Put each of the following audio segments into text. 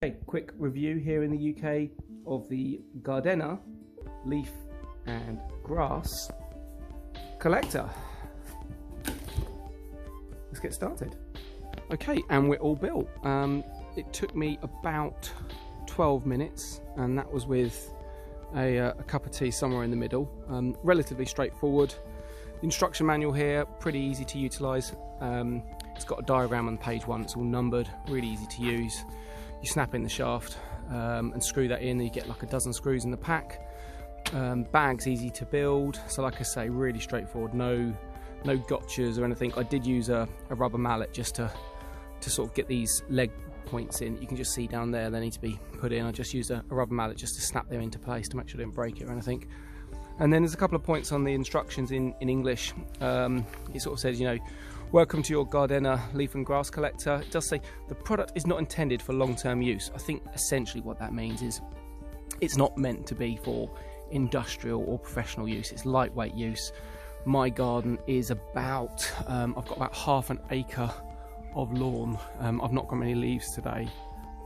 A quick review here in the UK of the Gardena leaf and grass collector. Let's get started. Okay, and we're all built. It took me about 12 minutes, and that was with a cup of tea somewhere in the middle. Relatively straightforward. The instruction manual here, pretty easy to utilise. It's got a diagram on page 1, it's all numbered, really easy to use. You snap in the shaft and screw that in, you get like a dozen screws in the pack. Bag's easy to build, so like I say, really straightforward, no gotchas or anything. I did use a rubber mallet just to sort of get these leg points in. You can just see down there they need to be put in. I just used a rubber mallet just to snap them into place to make sure I didn't break it or anything. And then there's a couple of points on the instructions in English. It sort of says, you know, welcome to your Gardena leaf and grass collector. It does say the product is not intended for long-term use. I think essentially what that means is it's not meant to be for industrial or professional use. It's lightweight use. My garden is about, I've got about ½ an acre of lawn. I've not got many leaves today,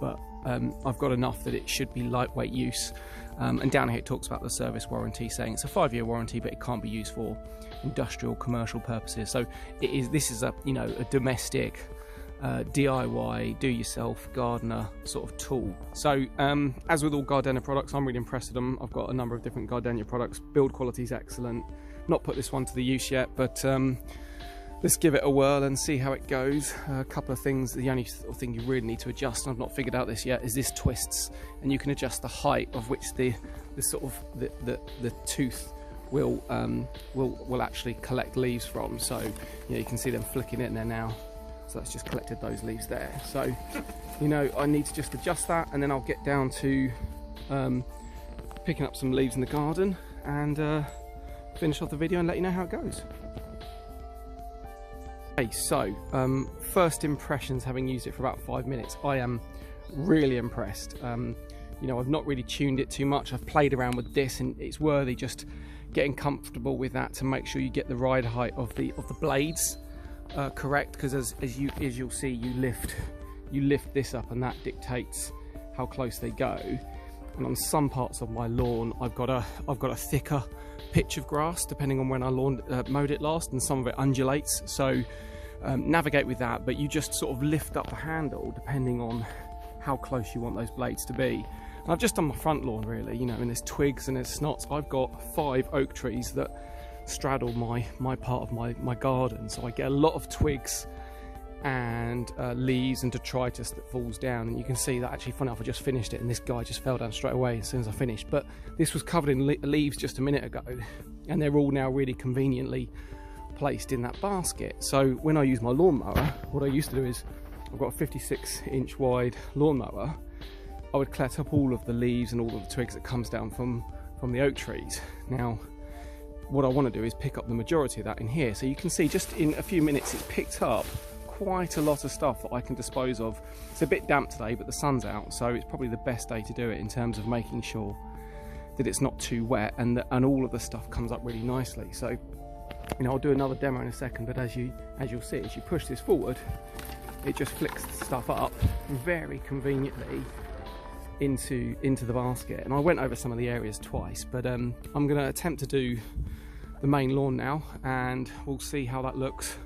but I've got enough that it should be lightweight use. And down here it talks about the service warranty, saying it's a 5-year warranty, but it can't be used for industrial, commercial purposes. So this is a domestic DIY, do-yourself gardener sort of tool. So as with all Gardena products, I'm really impressed with them. I've got a number of different Gardena products. Build quality is excellent. Not put this one to the use yet, but let's give it a whirl and see how it goes. A couple of things. The only thing you really need to adjust, and I've not figured out this yet, is this twists, and you can adjust the height of which the tooth will actually collect leaves from. So you can see them flicking in there now. So that's just collected those leaves there. So I need to just adjust that, and then I'll get down to picking up some leaves in the garden and finish off the video and let you know how it goes. Okay, so first impressions, having used it for about 5 minutes, I am really impressed. I've not really tuned it too much. I've played around with this, and it's worthy just getting comfortable with that to make sure you get the right height of the blades correct, because as you'll see, you lift this up, and that dictates how close they go. And on some parts of my lawn, I've got a thicker pitch of grass depending on when I mowed it last, and some of it undulates. So navigate with that, but you just sort of lift up the handle depending on how close you want those blades to be. And I've just done my front lawn, really, and there's twigs and there's snots. I've got 5 oak trees that straddle my part of my garden, so I get a lot of twigs and leaves and detritus that falls down. And you can see that, actually, funny enough, I just finished it and this guy just fell down straight away as soon as I finished. But this was covered in leaves just a minute ago, and they're all now really conveniently placed in that basket. So when I use my lawnmower, what I used to do is, I've got a 56-inch wide lawnmower. I would collect up all of the leaves and all of the twigs that comes down from the oak trees. Now what I want to do is pick up the majority of that in here. So you can see just in a few minutes it's picked up quite a lot of stuff that I can dispose of. It's a bit damp today, but the sun's out, so it's probably the best day to do it in terms of making sure that it's not too wet and all of the stuff comes up really nicely. So I'll do another demo in a second, but as you'll see, as you push this forward, it just flicks the stuff up very conveniently into the basket. And I went over some of the areas twice, but I'm going to attempt to do the main lawn now, and we'll see how that looks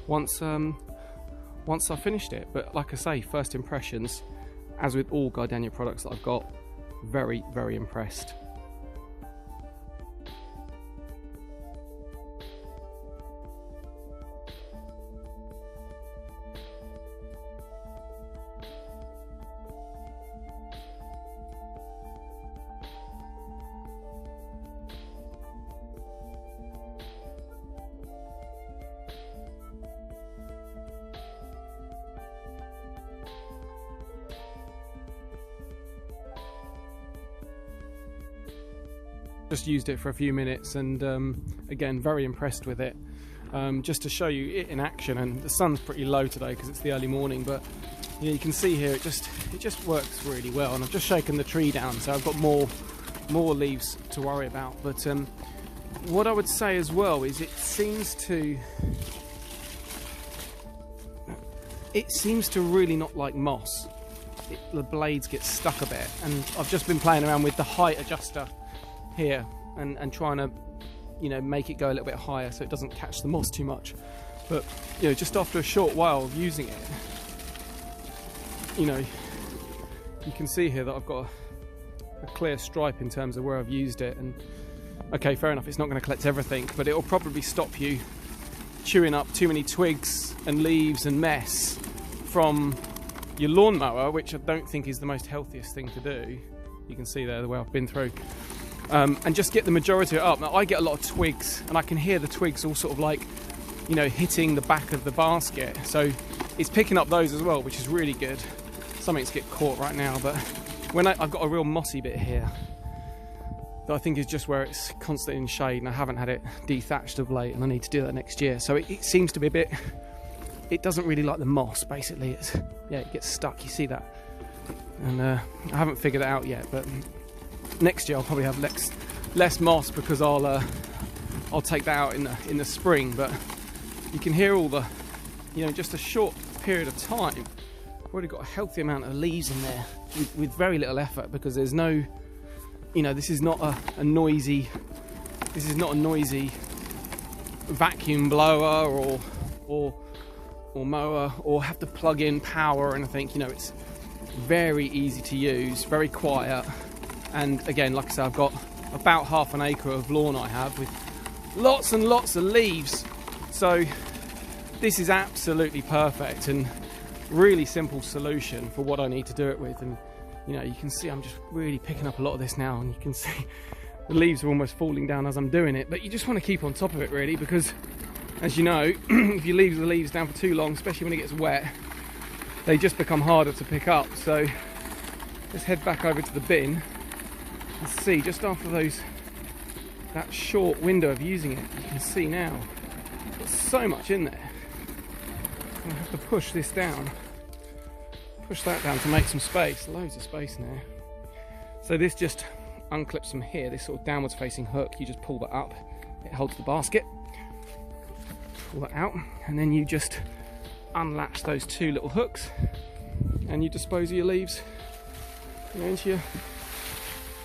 once I've finished it. But like I say, first impressions, as with all Gardena products that I've got, very, very impressed. Just used it for a few minutes, and again, very impressed with it. Just to show you it in action, and the sun's pretty low today because it's the early morning, but you can see here it just works really well. And I've just shaken the tree down, so I've got more leaves to worry about. But what I would say as well is it seems to really not like moss. the blades get stuck a bit, and I've just been playing around with the height adjuster here and trying to, you know, make it go a little bit higher so it doesn't catch the moss too much. But, you know, just after a short while of using it, you know, you can see here that I've got a clear stripe in terms of where I've used it. And okay, fair enough, it's not going to collect everything, but it'll probably stop you chewing up too many twigs and leaves and mess from your lawnmower, which I don't think is the most healthiest thing to do. You can see there the way I've been through. And just get the majority of it up. Now, I get a lot of twigs, and I can hear the twigs all sort of like, you know, hitting the back of the basket. So it's picking up those as well, which is really good. Something's get caught right now, but when I've got a real mossy bit here that I think is just where it's constantly in shade, and I haven't had it dethatched of late, and I need to do that next year. So it seems to be a bit, it doesn't really like the moss, basically. It's, yeah, it gets stuck, you see that. And I haven't figured it out yet, but next year I'll probably have less moss because I'll take that out in the spring. But you can hear all the, you know, just a short period of time, I've already got a healthy amount of leaves in there with very little effort, because there's no, you know, this is not a noisy vacuum blower or mower, or have to plug in power or anything. You know, it's very easy to use, very quiet. And again, like I said, I've got about half an acre of lawn I have with lots and lots of leaves. So this is absolutely perfect and really simple solution for what I need to do it with. And you know, you can see I'm just really picking up a lot of this now, and you can see the leaves are almost falling down as I'm doing it. But you just want to keep on top of it, really, because as you know, if you leave the leaves down for too long, especially when it gets wet, they just become harder to pick up. So let's head back over to the bin and see, just after that short window of using it, you can see now there's so much in there. I have to push this down, push that down to make some space. Loads of space now. So this just unclips from here, this sort of downwards facing hook. You just pull that up, it holds the basket. Pull that out, and then you just unlatch those two little hooks, and you dispose of your leaves, you know,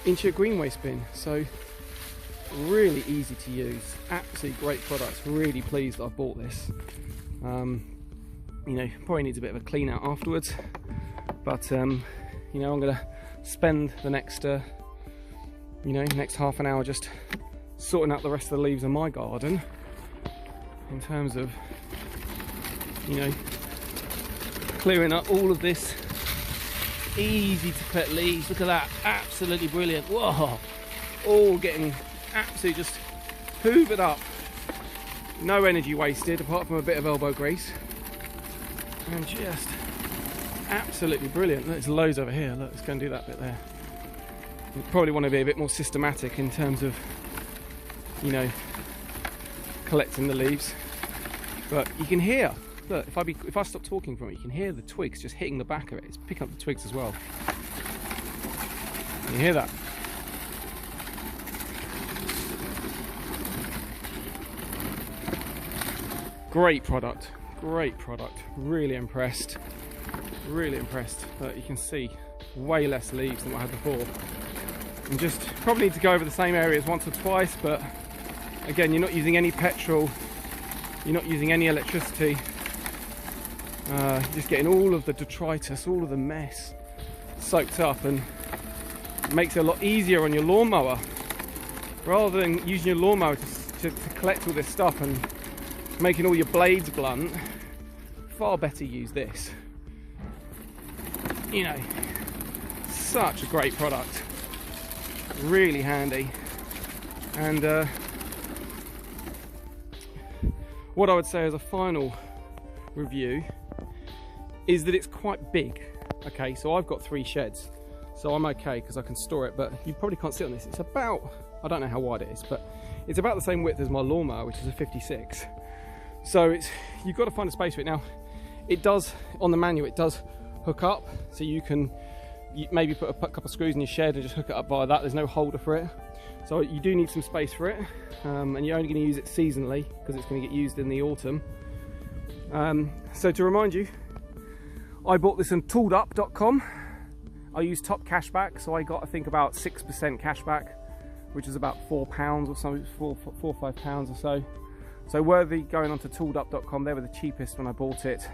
into your green waste bin. So really easy to use, absolutely great products. Really pleased that I bought this. You know, probably needs a bit of a clean out afterwards, but you know, I'm gonna spend the next next half an hour just sorting out the rest of the leaves in my garden, in terms of, you know, clearing up all of this easy to cut leaves. Look at that, absolutely brilliant. Whoa, all getting absolutely just hoovered up, no energy wasted apart from a bit of elbow grease, and just absolutely brilliant. Look, there's loads over here. Look, let's go and do that bit there. You probably want to be a bit more systematic in terms of, you know, collecting the leaves. But you can hear, look, if I stop talking from it, you can hear the twigs just hitting the back of it. It's picking up the twigs as well. You hear that? Great product, really impressed, but you can see way less leaves than what I had before. And just probably need to go over the same areas once or twice, but again, you're not using any petrol, you're not using any electricity, you're just getting all of the detritus, all of the mess soaked up, and it makes it a lot easier on your lawnmower. Rather than using your lawnmower to collect all this stuff and making all your blades blunt, far better use this. You know, such a great product, really handy. And what I would say as a final review is that it's quite big. Okay, so I've got 3 sheds, so I'm okay because I can store it, but you probably can't sit on this. It's about, I don't know how wide it is, but it's about the same width as my lawnmower, which is a 56. So you've got to find a space for it. Now, it does, on the manual, it does hook up, so you can maybe put a couple of screws in your shed and just hook it up via that. There's no holder for it, so you do need some space for it, and you're only going to use it seasonally because it's going to get used in the autumn. So to remind you, I bought this on tooledup.com. I used top cashback, so I got, I think, about 6% cashback, which is about £4 or something, £4 or £5 or so. So worthy going on to tooledup.com. They were the cheapest when I bought it,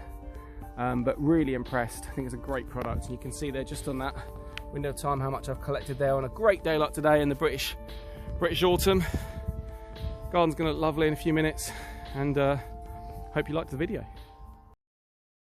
but really impressed. I think it's a great product, and you can see there just on that window of time how much I've collected there on a great day like today in the British autumn. Garden's going to look lovely in a few minutes, and hope you liked the video.